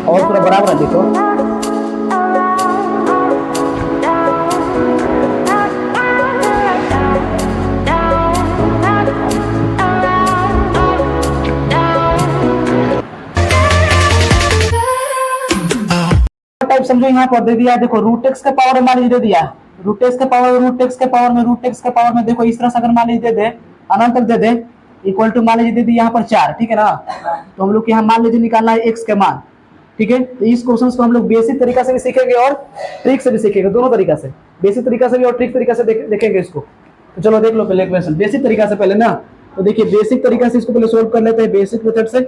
और पूरा बराबर है देखो। टाइप समझो यहाँ पर दे दिया, देखो रूट एक्स का पावर मान लीजिए दे दिया, रूट एक्स का पावर रूट एक्स के पावर में रूट एक्स के पावर में देखो इस तरह से अगर मान लीजिए दे दे, अनंत तक दे दे, इक्वल टू मान लीजिए दे दी यहाँ पर 4, ठीक है ना। तो हम लोग यहाँ मान लीजिए निकालना है एक्स के मान, ठीक है। तो इस क्वेश्चन को हम लोग बेसिक तरीका से भी सीखेंगे और ट्रिक से भी सीखेंगे, दोनों तरीका से, बेसिक तरीका से भी और ट्रिक तरीका से देखेंगे इसको। तो चलो देख लो पहले क्वेश्चन बेसिक तरीका से पहले ना। तो देखिए बेसिक तरीका से इसको पहले सोल्व कर लेते हैं बेसिक मेथड से।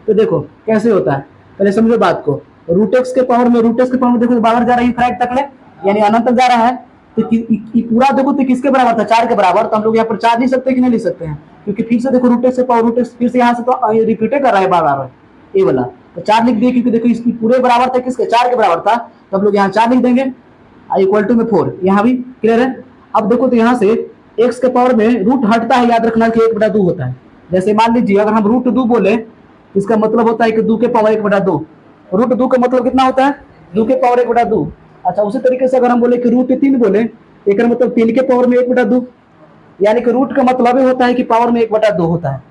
तो देखो कैसे होता है, पहले समझो बात को। रूट एक्स के पावर में रूट एक्स के पावर में देखो बाहर जा रहा है इनफाइनाइट तक ले, यानी अनंत तक जा रहा है। तो पूरा देखो तो किसके बराबर था, 4 के बराबर। तो हम लोग यहाँ पर 4 लिख सकते हैं कि नहीं लिख सकते हैं, क्योंकि फिर से देखो रूट एक्स से पावर रूट एक्स फिर से यहाँ से तो रिपीटेड कर रहा है बार बार ये वाला। तो 4 लिख दिए, क्योंकि देखो इसकी पूरे बराबर था किसके, 4 के बराबर था। तो हम लोग यहाँ 4 लिख देंगे, इक्वल टू में 4, यहाँ भी क्लियर है। अब देखो तो यहाँ से एक्स के पावर में रूट हटता है, याद रखना कि 1/2 होता है। जैसे मान लीजिए अगर हम रूट 2 बोले, इसका मतलब होता है कि 2 के पावर 1/2। रूट 2 का मतलब कितना होता है, 2 के पावर 1/2। अच्छा उसी तरीके से अगर हम बोले कि रूट 3 बोले, एक मतलब 3 के पावर में 1/2, यानी कि रूट का मतलब ही होता है कि पावर में 1/2 होता है।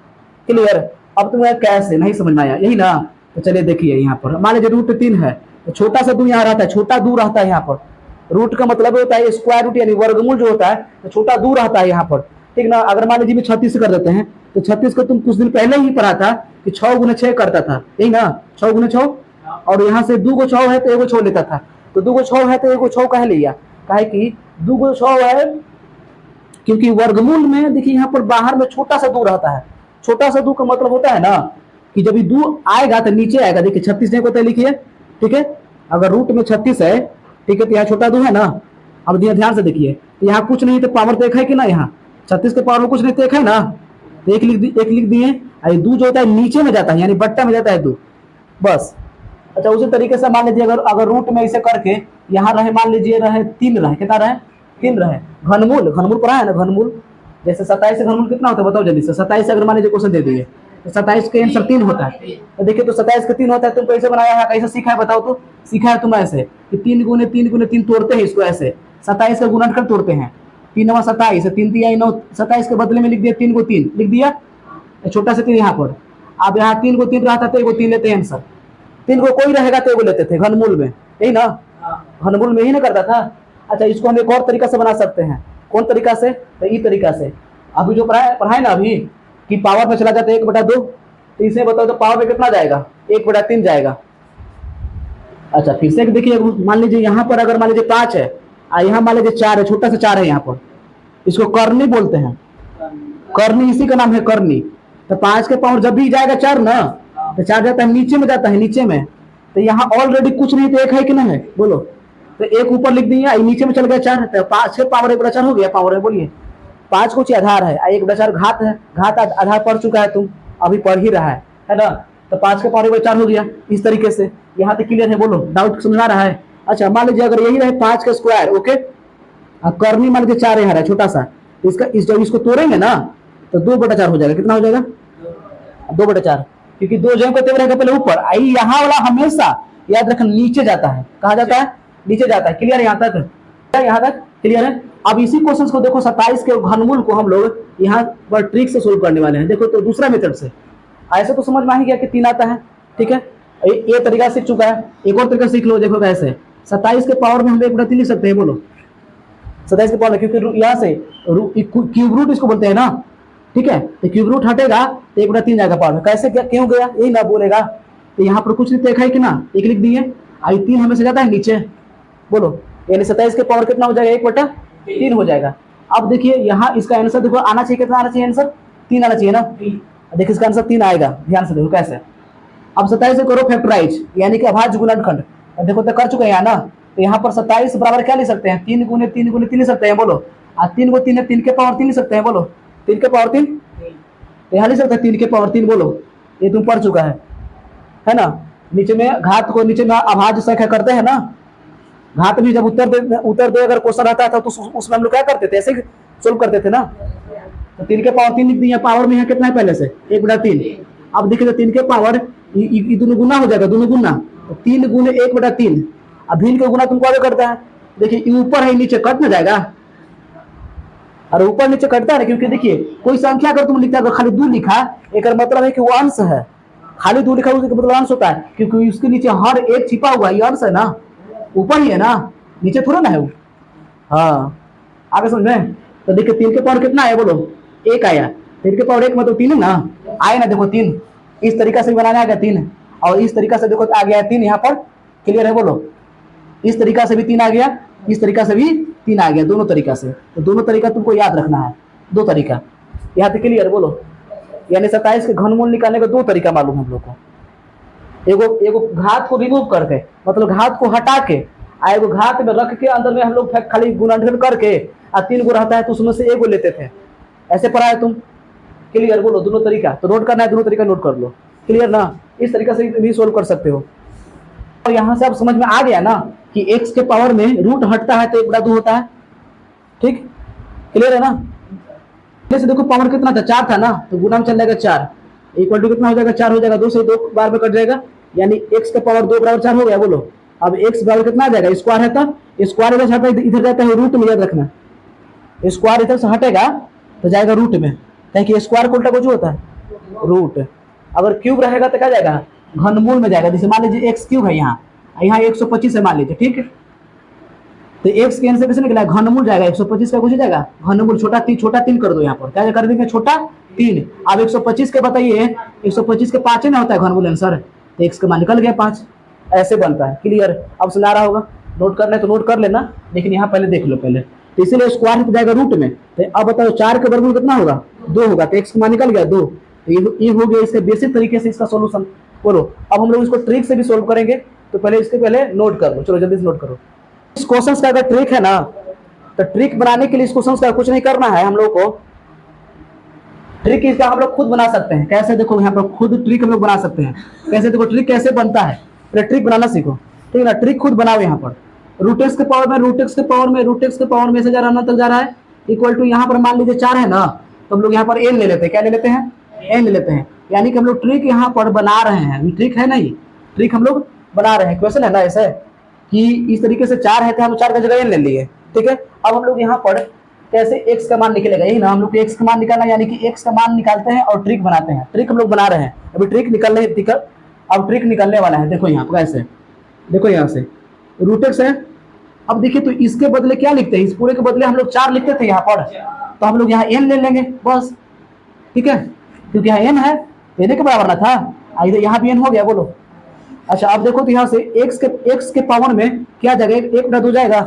क्लियर। अब तुम्हें कैसे नहीं समझ में आया, यही ना। तो चलिए देखिए यहाँ पर मान लीजिए रूट 3 है, तो छोटा सा 2 यहाँ रहता है, छोटा 2 रहता है यहाँ पर। रूट का मतलब होता है स्क्वायर रूट यानी वर्गमूल जो होता है, तो छोटा 2 रहता है यहाँ पर, ठीक ना। अगर मान लीजिए 36 कर देते हैं, तो 36 को तुम कुछ दिन पहले ही पढ़ा था कि 6 गुना 6 करता था, यही ना, 6 गुना 6। और यहाँ से 2 को 6 है तो 1 को 6 लेता था, तो 2 को 6 है तो 1 को 6 कह लिया, काहे कि 2 को 6 है, क्योंकि वर्गमूल में देखिए यहाँ पर बाहर में छोटा सा 2 रहता है। छोटा सा 2 का मतलब होता है ना कि जब 2 आएगा तो नीचे आएगा। देखिए 36 नहीं होता लिखिए, ठीक है। अगर रूट में 36 है, ठीक है, तो यहाँ छोटा 2 है ना। अब ध्यान से देखिए, यहाँ कुछ नहीं तो पावर तो 1 है कि ना, यहाँ 36 के पावर में कुछ नहीं तो 1 है ना, तो 1 लिख दिए। 2 जो होता है नीचे में जाता है, यानी बट्टा में जाता है 2, बस। अच्छा उसी तरीके से मान लीजिए अगर रूट में इसे करके यहाँ रहे, मान लीजिए रहे 3 रहे, कितना रहे, 3 रहे। घनमूल पढ़ा है ना, घनमूल। जैसे 27 से घनमूल कितना होता है बताओ जल्दी से। 27 अगर मान लीजिए क्वेश्चन दे दिए, तो 27 के आंसर 3 होता है। तो देखिए तो 27 का 3 होता है, तुम कैसे बनाया है, कैसे सीखा है बताओ तो। सीखा है तुम ऐसे कि 3 गुने 3 गुने 3 तोड़ते हैं इसको, ऐसे 27 का गुणनखंड तोड़ते हैं। 3 9 27, 3 3 9, 27 के बदले में लिख दिया 3 को 3 लिख दिया, छोटा सा 3 यहाँ पर। अब यहाँ 3 को 3 रहता तो 1 को 3 लेते हैं आंसर। 3 को कोई रहेगा तो 1 को लेते थे घनमूल में, यही ना, घनमूल में ही ना करता था। अच्छा इसको हम एक और तरीका से बना सकते हैं, कौन तरीका से, तो इस तरीका से। अभी जो पढ़ाए ना अभी कि पावर में चला जाता है 1/2, तो इसे बताओ तो पावर में कितना जाएगा, 1/3 जाएगा। अच्छा फिर से देखिए, मान लीजिए यहाँ पर अगर मान लीजिए 5 है, यहाँ मान लीजिए 4 है, छोटा सा 4 है यहाँ पर, इसको करनी बोलते हैं, करनी इसी का नाम है करनी। तो 5 के पावर जब भी जाएगा 4 ना, तो 4 जाता है नीचे में, जाता है नीचे में। तो यहाँ ऑलरेडी कुछ नहीं तो 1 है कि नहीं है, बोलो। तो 1 ऊपर लिख दिया, नीचे में चल गया 4, तो 5 के पावर 1/4 हो गया, पावर है बोलिए। 5 कुछ आधार है, 1/4 घात है, घात आधार पढ़ चुका है तुम, अभी पढ़ ही रहा है ना। तो 5 के पावर 1/4 हो गया, इस तरीके से। यहाँ तक क्लियर है, बोलो, डाउट समझ आ रहा है। अच्छा मान लीजिए अगर यही रहे 5 का स्क्वायर, ओके, करनी मान लीजिए 4 यहाँ है छोटा सा, इसका जब इसको तोड़ेंगे ना तो 2/4 हो जाएगा। कितना हो जाएगा, 2/4, क्योंकि 2 जगह को रहेगा पहले ऊपर, आई यहाँ वाला हमेशा याद रखना नीचे जाता है, कहा जाता है, नीचे जाता है। क्लियर है यहाँ तक, यहाँ तक क्लियर है। अब इसी क्वेश्चन को देखो 27 के घनमूल को हम लोग यहाँ पर ट्रिक से सोल्व करने वाले हैं। देखो तो दूसरा मेथड से, ऐसे तो समझ में ही गया कि 3 आता है, ठीक है, ये तरीका सीख चुका है। एक और तरीका सीख लो, देखो कैसे। 27 के पावर में हम 1/3 लिख सकते हैं, बोलो 27 के पावर, क्योंकि यहाँ से क्यूब रूट इसको बोलते हैं ना, ठीक है। तो क्यूब रूट हटेगा तो 1/3 जाएगा पावर में। कैसे क्या क्यों गया, यही ना बोलेगा। तो यहाँ पर कुछ नहीं देखा है कि ना, 1 लिख दिए, आई 3 हमेशा जाता है नीचे, बोलो, यानी 27 के पावर कितना हो जाएगा, 1/3 हो जाएगा। अब देखिए यहाँ इसका आंसर देखो आना चाहिए, कितना आना चाहिए आंसर, 3 आना चाहिए ना। देखिए इसका आंसर 3 आएगा, ध्यान से देखो कैसे। अब 27 से करो फैक्टराइज, यानी कि अभाज्य गुणनखंड। देखो तो कर चुके हैं यहाँ ना। तो यहाँ पर 27 बराबर क्या लिख सकते हैं, 3 गुने 3 गुने 3 लिख सकते हैं, बोलो। 3 को 3 है, 3 के पावर 3 लिख सकते हैं, बोलो, 3 के पावर 3, यहाँ लिख सकते हैं 3 के पावर 3, बोलो। ये तुम पढ़ चुका है ना। नीचे में घात को नीचे में अभाज्य संख्या करते हैं ना, घात भी जब उत्तर दे अगर क्वेश्चन आता था तो उसमें हम लोग क्या करते थे, ऐसे सोल्व करते थे ना। तो 3 के पावर 3 लिख दिया, पावर में यहाँ कितना है पहले से 1/3। अब देखिए 3 के पावर दोनों गुना हो जाएगा, दोनों गुना, तो 3 × 1/3। अब भिन्न के गुना तुमको आगे करता है, देखिए ये ऊपर है नीचे कट ना जाएगा, और ऊपर नीचे कटता है ना, क्योंकि देखिए कोई संख्या अगर तुम लिखता है तो खाली 2 लिखा, एक मतलब है कि वो अंश है, खाली 2 लिखा उसका मतलब अंश होता है, क्योंकि उसके नीचे हर एक छिपा हुआ है, ये अंश है ना, ऊपर ही है ना, नीचे थोड़ा ना है वो। हाँ आगे समझ में। तो देखिए 3 के पावर कितना आया बोलो, 1 आया। 3 के पावर 1 मतलब 3 है ना, आए ना, देखो 3 इस तरीका से बनाना आ गया 3, और इस तरीका से देखो आ गया 3 यहाँ पर, क्लियर है बोलो। इस तरीका से भी 3 आ गया, इस तरीका से भी 3 आ गया, दोनों तरीका से। तो दोनों तरीका तुमको याद रखना है, 2 तरीका यहाँ तक क्लियर बोलो। यानी 27 के घनमूल निकालने का 2 तरीका मालूम है हम लोग को। एगो घात को रिमूव करके, मतलब घात को हटा के, एगो घात में रख के अंदर में हम लोग खाली गुणनफल करके, और 3 गो रहता है तो उसमें से एगो लेते थे, ऐसे पढ़ा है तुम, क्लियर बोलो। दोनों तरीका तो नोट करना है, दोनों तरीका नोट कर लो, क्लियर ना। इस तरीका से भी सोल्व कर सकते हो। और यहाँ से अब समझ में आ गया ना कि x के पावर में रूट हटता है तो 1/2 होता है, ठीक, क्लियर है ना। जैसे देखो पावर कितना था, 4 था ना, तो गुना में चल जाएगा 4, इक्वल टू कितना हो जाएगा, 4 हो जाएगा, 2 से 2 बार में कट जाएगा, यानी x के पावर 2 बराबर 4 हो गया बोलो। अब x बराबर कितना आ जाएगा, स्क्वायर है, तब स्क्वायर इधर हटा, इधर जाता है रूट में, याद रखना स्क्वायर इधर से हटेगा तो जाएगा रूट में, क्योंकि स्क्वायर को उल्टा कुछ होता है रूट। अगर क्यूब रहेगा तो क्या जाएगा, घनमूल में जाएगा। जैसे मान लीजिए x क्यूब है, यहाँ 125 है मान लीजिए, ठीक है, तो x के आंसर कैसे निकला, घनमूल जाएगा, 125 का कुछ जाएगा घनमूल, छोटा 3 कर दो यहाँ पर, क्या कर देंगे, छोटा 3। अब 125 के बताइए, 125 के 5 ना होता है घनमूल आंसर, तो x का मान निकल गया 5, ऐसे बनता है, क्लियर। अब सुना आ रहा होगा, नोट करना है तो नोट कर लेना, लेकिन यहाँ पहले देख लो पहले। तो इसीलिए स्क्वायर तो जाएगा रूट में। तो अब बताओ 4 के वर्गमूल कितना होगा, 2 होगा, तो x का मान निकल गया 2। तो ये हो गया इसके बेसिक तरीके से इसका सोल्यूशन बोलो। अब हम लोग इसको ट्रिक से भी सोल्व करेंगे, तो पहले इसके पहले नोट कर लो, चलो जल्दी से नोट करो। इस क्वेश्चन का अगर ट्रिक है ना, तो ट्रिक बनाने के लिए इस क्वेश्चन का कुछ नहीं करना है हम लोग को, ट्रिक इसका हम लोग खुद बना सकते हैं। कैसे, देखो यहाँ पर खुद ट्रिक हम लोग बना सकते हैं। कैसे, देखो ट्रिक कैसे बनता है, पहले ट्रिक बनाना सीखो, ठीक है ना। ट्रिक खुद बनाओ। यहाँ पर रूट एक्स के पावर में, रूट एक्स के पावर में, रूट एक्स के पावर में से जा रहा तक जा रहा है, इक्वल टू यहाँ पर मान लीजिए 4 है ना, तो हम लोग यहाँ पर एन ले लेते हैं। क्या ले लेते हैं, एन ले लेते हैं। यानी कि हम लोग ट्रिक यहाँ पर बना रहे हैं, ट्रिक है नहीं, ट्रिक हम लोग बना रहे हैं। क्वेश्चन है ना ऐसे कि इस तरीके से 4 है तो हम 4 का जगह एन ले लिए, ठीक है। अब हम लोग यहाँ पर कैसे x का मान निकलेगा, यही ना, हम लोग x का मान निकालना, यानी कि x का मान निकालते हैं और ट्रिक बनाते हैं। ट्रिक हम लोग बना रहे हैं, अभी ट्रिक निकलने, अब ट्रिक निकलने वाला है। देखो यहाँ पर कैसे, देखो यहाँ से रूट एक्स है। अब देखिए तो इसके बदले क्या लिखते हैं, इस पूरे के बदले हम लोग 4 लिखते थे यहाँ पर, तो हम लोग यहाँ n ले लेंगे बस, ठीक है, क्योंकि यहाँ n है, n के बराबर ना था, इधर यहाँ भी n हो गया बोलो। अच्छा अब देखो तो यहाँ से x के पावर में क्या जाएगा, 1/2 जाएगा,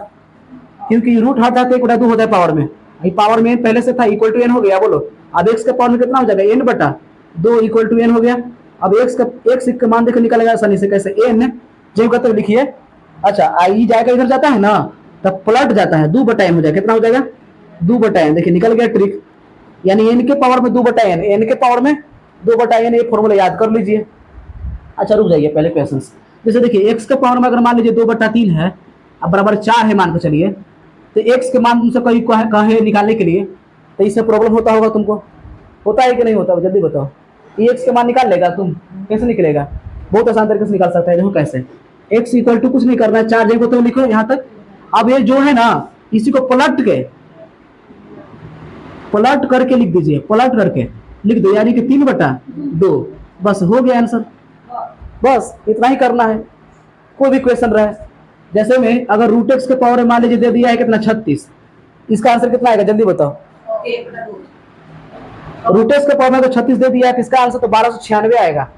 क्योंकि रूट हटा तो 1/2 होता है पावर में, पावर में पहले से था, इक्वल टू n हो गया बोलो। अब x के पावर में कितना हो जाएगा, n/2 इक्वल टू n हो गया। अब x का मान देखो निकलेगा आसानी से, कैसे, n जब का तब लिखिए। अच्छा आई जाएगा, इधर जाता है ना, तब पलट जाता है, 2/n हो जाएगा, कितना हो जाएगा, 2/n। देखिए निकल गया ट्रिक, यानी n के पावर में 2/n, n के पावर में 2/n, ये फॉर्मूला याद कर लीजिए। अच्छा रुक जाइए पहले क्वेश्चंस। जैसे देखिए x के पावर में अगर मान लीजिए 2/3 है, अब बराबर 4 है मान के चलिए, तो x के मान तुमसे कहीं कहे निकालने के लिए, तो इससे प्रॉब्लम होता होगा तुमको, होता है कि नहीं होता, जल्दी बताओ। ये x के मान निकाल लेगा तुम, कैसे निकलेगा, बहुत आसान तरीके से निकाल सकता है। देखो कैसे, x इक्वल टू कुछ नहीं करना है, 4 जगह तो लिखो यहाँ तक। अब ये जो है ना, इसी को पलट करके लिख दीजिए, पलट करके लिख दो, यानी कि 3/2, बस हो गया आंसर। बस इतना ही करना है, कोई भी क्वेश्चन रहे। जैसे में अगर रूट एक्स के पावर मान लीजिए दे दिया है कितना, 36, इसका आंसर कितना आएगा जल्दी बताओ। रूट एक्स के पावर में अगर 36 दे दिया है तो इसका आंसर तो 1296 आएगा।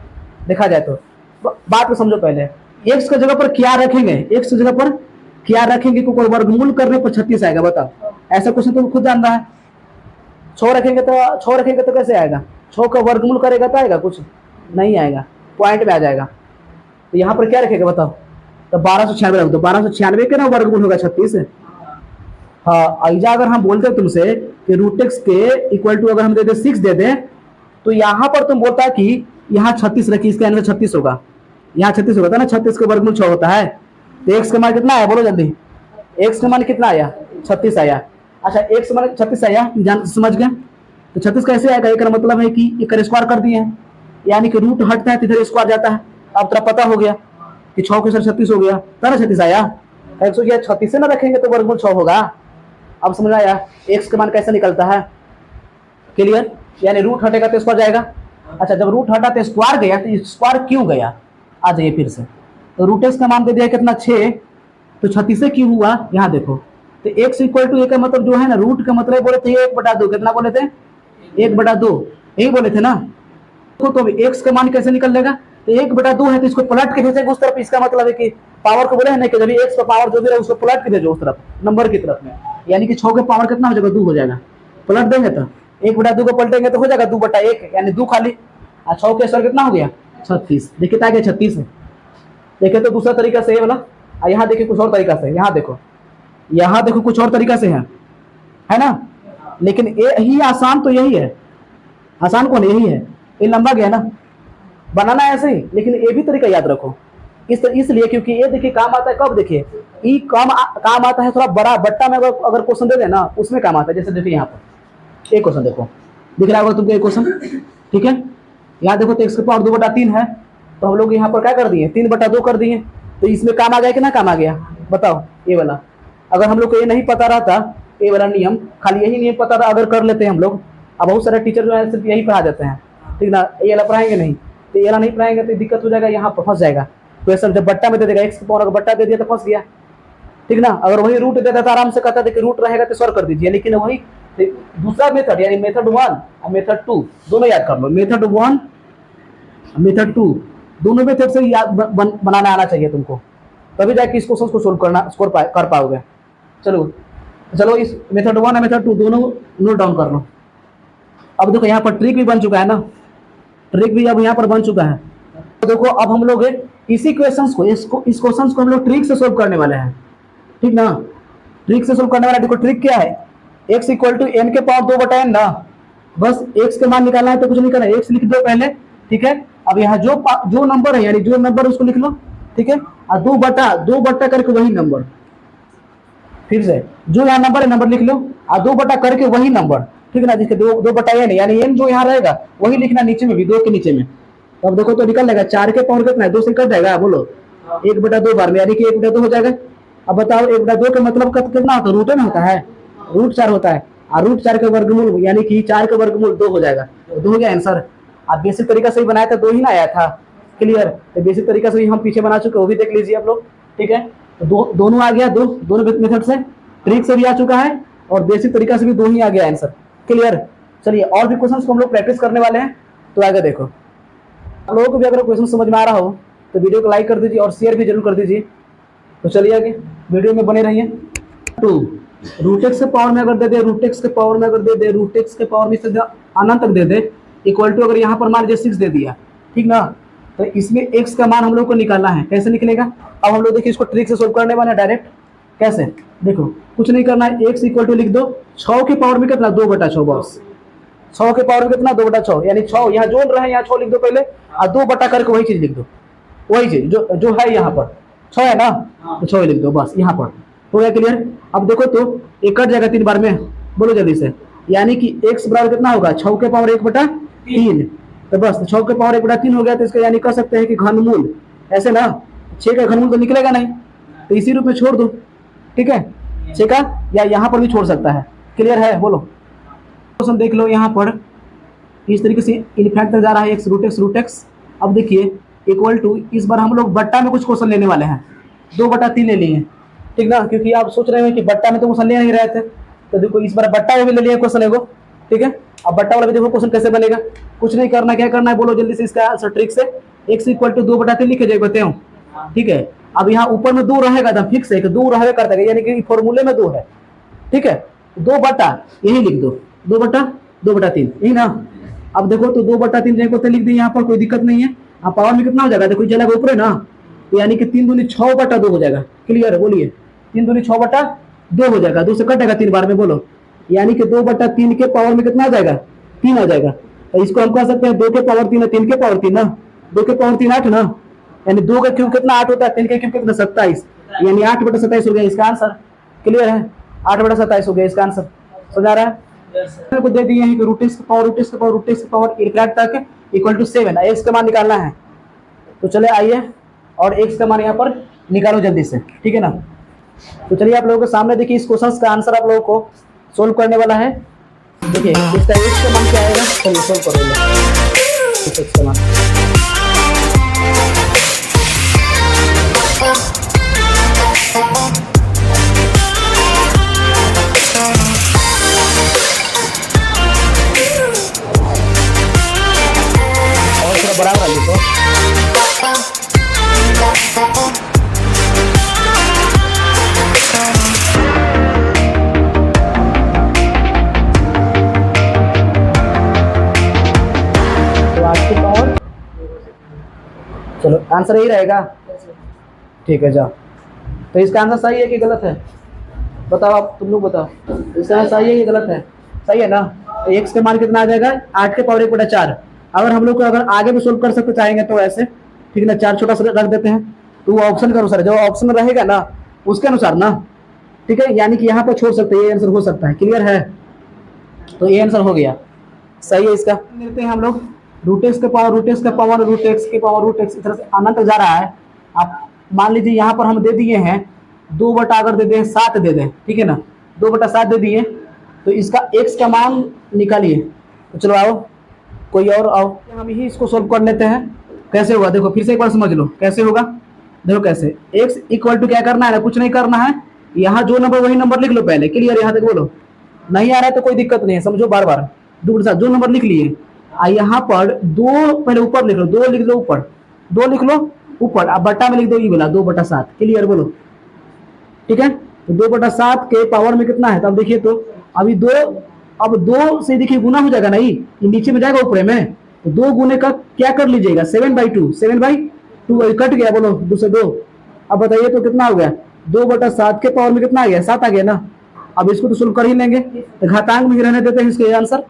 देखा जाए तो बात को समझो पहले, एक्स की जगह पर क्या रखेंगे, एक्स की जगह पर क्या रखेंगे, कोई वर्गमूल करने पर 36 आएगा, बताओ। ऐसा क्वेश्चन तो खुद जान रहा है। 6 रखेंगे तो कैसे आएगा, 6 का वर्गमूल करेगा तो आएगा, कुछ नहीं आएगा, पॉइंट में आ जाएगा। तो यहाँ पर क्या रखेगा बताओ, तो 1296 रख दो, 1296 के ना वर्गमूल होगा 36। हाँ ऐजा अगर हम बोलते तुमसे कि रूट एक्स के इक्वल टू अगर हम दे दे 6 दे दे, तो यहाँ पर तुम बोलता है कि यहाँ 36 रखी, इसका आंसर 36 होगा, यहाँ 36 होगा था ना, 36 का वर्गमूल 6 होता है। तो एक्स का मान कितना आया बोलो जल्दी, एक्स का मान कितना आया, 36 आया। अच्छा एक्स मान 36 आया, जान समझ गए। तो 36 कैसे आएगा, एक मतलब है कि एक स्क्वायर कर दिए हैं, यानी कि रूट हटता है तो इधर स्क्वायर जाता है। अब तेरा पता हो गया, कि 6 के सर 36 हो गया, ना 36 आया। 36 से ना रखेंगे तो वर्गमूल 6 होगा। अब समझ आया एक्स का मान कैसे निकलता है, क्लियर। यानी रूट हटेगा तो स्क्वायर जाएगा। अच्छा जब रूट हटा तो स्क्वायर गया, तो स्क्वायर क्यों गया, आ जाइए फिर से। तो रूट एक्स का मान दे दिया कितना 6, तो 36 से क्यों हुआ, यहाँ देखो। तो एक्स इक्वल टू ए का मतलब जो है ना, रूट का मतलब बोले थे 1/2, कितना बोले थे 1/2, यही बोले थे ना। तो अब एक्स का मान कैसे निकल लेगा, तो 1/2 है तो इसको पलट के भेजेंगे उस तरफ। इसका मतलब है कि पावर को बोले है ना कि जब एक्स का पावर जो भी रहे उसको पलट के भेजो उस तरफ, नंबर की तरफ में। यानी कि 6 के पावर कितना हो जाएगा 2 हो जाएगा, पलट देंगे तो 1/2 को पलटेंगे तो हो जाएगा 2/1, यानी 2 खाली। 6 के स्क्वायर कितना हो गया 36, देखिए आ गया 36 है। देखिए तो दूसरा तरीका से ये वाला, यहाँ देखिए कुछ और तरीका से, यहाँ देखो कुछ और तरीका से है ना। लेकिन यही आसान तो यही है, आसान कौन यही है, ये लंबा गया ना, बनाना है ऐसे ही। लेकिन ये भी तरीका याद रखो इसलिए क्योंकि ये देखिए काम आता है कब, देखिए ई काम आता है थोड़ा बड़ा बट्टा में अगर क्वेश्चन दे देना उसमें काम आता है। जैसे देखिए यहाँ पर एक क्वेश्चन देखो, दिख रहा होगा तुमको एक क्वेश्चन, ठीक है। यहाँ देखो तो एक्स की पावर 2/3 है, तो हम लोग यहाँ पर क्या कर दिए 3/2 कर दिए। तो इसमें काम आ गया कि ना काम आ गया, बताओ ये वाला। अगर हम लोग को ये नहीं पता रहता, ये वाला नियम, खाली यही नियम पता था अगर कर लेते हैं हम लोग। अब बहुत सारे टीचर जो है सिर्फ यही पढ़ा देते हैं, ठीक ना, ये वाला पढ़ाएंगे नहीं, तो ये वाला नहीं पढ़ाएंगे तो दिक्कत हो जाएगा, यहाँ पर फंस जाएगा। क्वेश्चन जब बट्टा में दे देगा एक्स की पावर, अगर बट्टा दे दिया तो फंस गया, ठीक ना। अगर वही रूट देता तो आराम से कहता था कि रूट रहेगा तो सॉल्व कर दीजिए। लेकिन वही दूसरा मेथड यानी मेथड 1 और मेथड 2 दोनों याद कर लो। मेथड 1 मेथड 2 दोनों मेथड से याद बनाना आना चाहिए तुमको, तभी जाके इस क्वेश्चन को सोल्व कर पाओगे। चलो इस मेथड 1 और मेथड 2 दोनों नोट डाउन कर लो। अब देखो यहाँ पर ट्रिक भी बन चुका है ना, ट्रिक भी अब यहाँ पर बन चुका है। तो देखो अब हम लोग इसी क्वेश्चंस को इस क्वेश्चंस को हम लोग ट्रिक से सोल्व करने वाले हैं, ठीक ना। ट्रिक से सोल्व करने वाला, देखो ट्रिक क्या है, x इक्वल टू एन के पावर 2/n ना, बस x के मान निकालना है तो कुछ नहीं करना है, x लिख दो पहले, ठीक है। अब यहाँ जो नंबर है यानी जो नंबर उसको लिख लो, ठीक है। और 2/2 करके वही नंबर, फिर से जो यहाँ नंबर है नंबर लिख लो, और 2/2 करके वही नंबर, ठीक है ना, जिसके 2/n यानी n जो यहाँ रहेगा वही लिखना नीचे में भी, 2 के नीचे में। तो अब देखो तो निकल जाएगा 4 के पावर कितना है 2 से कट जाएगा, बोलो 1/2 बार में, यानी कि 1/2 हो जाएगा। अब बताओ 1/2 का मतलब कितना होता है, रूट में होता है, √4 होता है, और √4 का वर्गमूल यानी कि 4 का वर्गमूल 2 हो जाएगा, 2 हो गया आंसर। आप बेसिक तरीका से ही बनाया था, 2 ही ना आया था, क्लियर। तो बेसिक तरीका से ही हम पीछे बना चुके, वो भी देख लीजिए आप लोग, ठीक है। तो दोनों आ गया, दोनों मेथड से, ट्रिक से भी आ चुका है और बेसिक तरीका से भी 2 ही आ गया आंसर, क्लियर। चलिए और भी क्वेश्चन को हम लोग प्रैक्टिस करने वाले हैं, तो आगे देखो। आप लोगों को भी अगर क्वेश्चन समझ में आ रहा हो तो वीडियो को लाइक कर दीजिए और शेयर भी जरूर कर दीजिए। तो चलिए आगे वीडियो में बने रहिए। 2 √x के पावर में अगर दे दे, √x के पावर में अगर दे दे, √x के पावर में से अनंत तक दे दे, इक्वल टू अगर यहाँ पर मान लीजिए 6 दे दिया, ठीक ना। तो इसमें x का मान हम लोग को निकालना है, कैसे निकलेगा। अब हम लोग देखिए इसको ट्रिक से सोल्व करने वाले हैं डायरेक्ट। कैसे, देखो कुछ नहीं करना है, x इक्वल टू लिख दो 6 के पावर में कितना 2/6, बस 6 के पावर में कितना 2/6, यानी 6 यहाँ जोड़ रहे हैं, यहाँ 6 लिख दो पहले, और 2 करके वही चीज लिख दो, वही चीज जो है यहाँ पर 6 है ना, तो 6 लिख दो बस यहाँ पर, हो गया क्लियर। अब देखो तो एक कट जाएगा 3 बार में, बोलो जल्दी से, यानी कि x बराबर कितना होगा 6 के पावर 1/3, तो बस 6 के पावर 1/3 हो गया। तो इसका यानी कह सकते हैं कि घनमूल, ऐसे ना 6 का घनमूल तो निकलेगा नहीं, तो इसी रूप में छोड़ दो, ठीक है। 6 का या यहाँ पर भी छोड़ सकता है, क्लियर है, बोलो। क्वेश्चन देख लो यहाँ पर इस तरीके से इनफैक्ट तक जा रहा है x √x। अब देखिए इक्वल टू, इस बार हम लोग बट्टा में कुछ क्वेश्चन लेने वाले हैं, 2/3 ले लिए, ठीक ना, क्योंकि आप सोच रहे हो कि बट्टा में तो क्वेश्चन ले नहीं रहे थे, तो देखो इस बार बट्टा में भी ले लिया क्वेश्चन एगो, ठीक है। अब बट्टा वाला भी देखो क्वेश्चन कैसे बनेगा, कुछ नहीं करना, क्या करना है बोलो जल्दी से, इसका आंसर ट्रिक से x इक्वल टू 2/3 लिखे जाए, बताओ, ठीक है। अब यहाँ ऊपर में 2 रहेगा एकदम फिक्स है, 2 रहे करता है, यानी कि फॉर्मूले में 2 है, ठीक है। 2 यही लिख दो, 2/3 यही ना। अब देखो तो 2/3 को लिख दी, यहाँ पर कोई दिक्कत नहीं है। अब पावर में कितना हो जाएगा, देखो चला ऊपर है ना, तो यानी कि 3 दूनी 6/2 हो जाएगा, क्लियर, बोलिए 3 दूनी 6/2 हो जाएगा, 2 से कटेगा 3 बार में, बोलो, यानी कि 2/3 के पावर में कितना आ जाएगा 3 आ जाएगा। तो इसको हम कह सकते हैं 2 के पावर 3 है, 3 के पावर 3 ना, 2 के पावर 3 8 ना, यानी 2 का क्यूब कितना 8 होता है, 3 का क्यूब कितना 27, यानी 8/27 हो गया इसका आंसर, क्लियर है, 8/27 हो गया इसका आंसर, समझ आ रहा है। को दे दिए हैं कि √x के पावर इनफैक्ट तक इक्वल टू 7 है, x का मान निकालना है। तो चले आइए और एक्स का मान यहाँ पर निकालो जल्दी से, ठीक है ना। तो चलिए आप लोगों के सामने देखिए इस क्वेश्चन का आंसर आप लोगों को सोल्व करने वाला है। देखिए इसका एक्स का मान क्या आएगा, चलिए सोल्व करो एक्स का मान। और थोड़ा बराबर लिखो। चलो आंसर यही रहेगा, ठीक है जाओ। तो इसका आंसर सही है कि गलत है, बताओ आप, तुम लोग बताओ इसका आंसर सही है कि गलत है। सही है ना। तो एक्स का मान कितना आ जाएगा, 8 के पावर 1/4। अगर हम लोग को अगर आगे भी सोल्व कर सकते चाहेंगे तो ऐसे, ठीक है ना, 4 छोटा सा रख देते हैं, तो वो ऑप्शन के अनुसार जो ऑप्शन में रहेगा ना उसके अनुसार ना, ठीक है, यानी कि यहाँ पर छोड़ सकते हैं, ये आंसर हो सकता है। क्लियर है, तो ये आंसर हो गया, सही है। इसका लेते हैं हम लोग रूट एक्स के पावर रूट एक्स के पावर रूट एक्स के पावर रूट एक्स, इस तरह से अनंत जा रहा है। आप मान लीजिए यहाँ पर हम दे दिए हैं 2 अगर दे दें 7 दे दें, ठीक है ना, 2/7 दे दिए, तो इसका एक्स का मान निकालिए। तो चलो आओ, कोई और आओ, हम ही इसको सोल्व कर लेते हैं। कैसे होगा देखो, फिर से एक बार समझ लो कैसे होगा। देखो कैसे, एक्स इक्वल टू क्या करना है ना, कुछ नहीं करना है, यहाँ जो नंबर वही नंबर लिख लो पहले। क्लियर, यहाँ तक बोलो, नहीं आ रहा है तो कोई दिक्कत नहीं है, समझो बार बार 2/7 जो नंबर लिख लिए, यहाँ पर 2 पहले ऊपर लिख लो, 2 लिख लो ऊपर, 2 लिख लो ऊपर, अब बट्टा में लिख दो ये बोला 2/7। क्लियर बोलो, ठीक है। तो 2/7 के पावर में कितना है, तब देखिए तो अभी 2, अब 2 से देखिए गुना हो जाएगा नहीं, नीचे में जाएगा ऊपर में, तो 2 गुने का क्या कर लीजिएगा 7/2, 7/2 कट गया, बोलो 2 से 2। अब बताइए तो कितना हो गया, 2/7 के पावर में कितना आ गया, 7 आ गया ना। अब इसको तो सोल्व कर ही लेंगे, तो घातांक में रहने देते हैं इसके आंसर,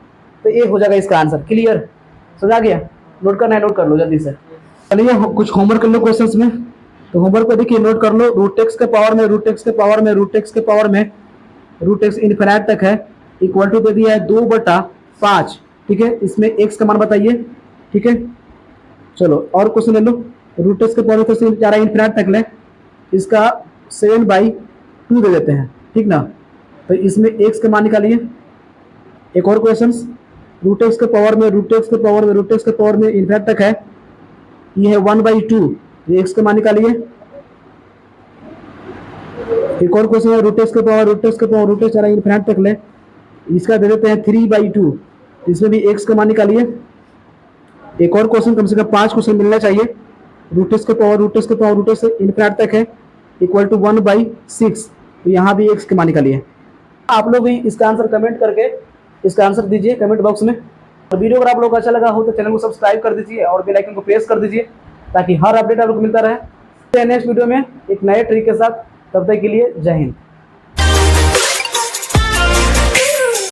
तो ये हो जाएगा इसका आंसर। क्लियर, समझ गया, नोट करना है नोट कर लो जल्दी से। चलिए कुछ होमवर्क कर लो क्वेश्चंस में, तो होमवर्क को देखिए नोट कर लो। रूट एक्स के पावर में रूट एक्स के पावर में रूट एक्स के पावर में रूट एक्स इनफिनिट तक है, इक्वल टू दे दिया है 2/5, ठीक है। इसमें एक्स का मान बताइए, ठीक है। चलो और क्वेश्चन ले लो, रूट एक्स के पावर से जा रहा है इनफिनिट तक ले, इसका 7/2 दे देते हैं, ठीक ना। तो इसमें एक्स का मान निकालिए। एक और क्वेश्चन, रूट एक्स के पावर में रूट एक्स के पावर में रूट एक्स के पावर में इनफिनिट तक है, ये है 1/2, ये एक्स का मान निकालिए। एक और क्वेश्चन है, रूट एक्स के पावर रूट एक्स के पावर रूट एक्स इनफिनिट तक ले, इसका दे देते हैं 3/2, इसमें भी एक्स का मान निकालिए। एक और क्वेश्चन, कम से कम 5 क्वेश्चन मिलना चाहिए। रूट एक्स के पावर रूट एक्स के पावर रूट एक्स इनफिनिट तक है, इक्वल टू 1/6, तो यहाँ भी एक्स का मान निकालिए। आप लोग भी इसका आंसर कमेंट करके इसका आंसर दीजिए कमेंट बॉक्स में। और वीडियो अगर आप लोग को अच्छा लगा हो तो चैनल को सब्सक्राइब कर दीजिए और बेल आइकन को प्रेस कर दीजिए, ताकि हर अपडेट आपको मिलता रहे। नेक्स्ट वीडियो में एक नए ट्रिक के साथ, तब तक के लिए जय हिंद।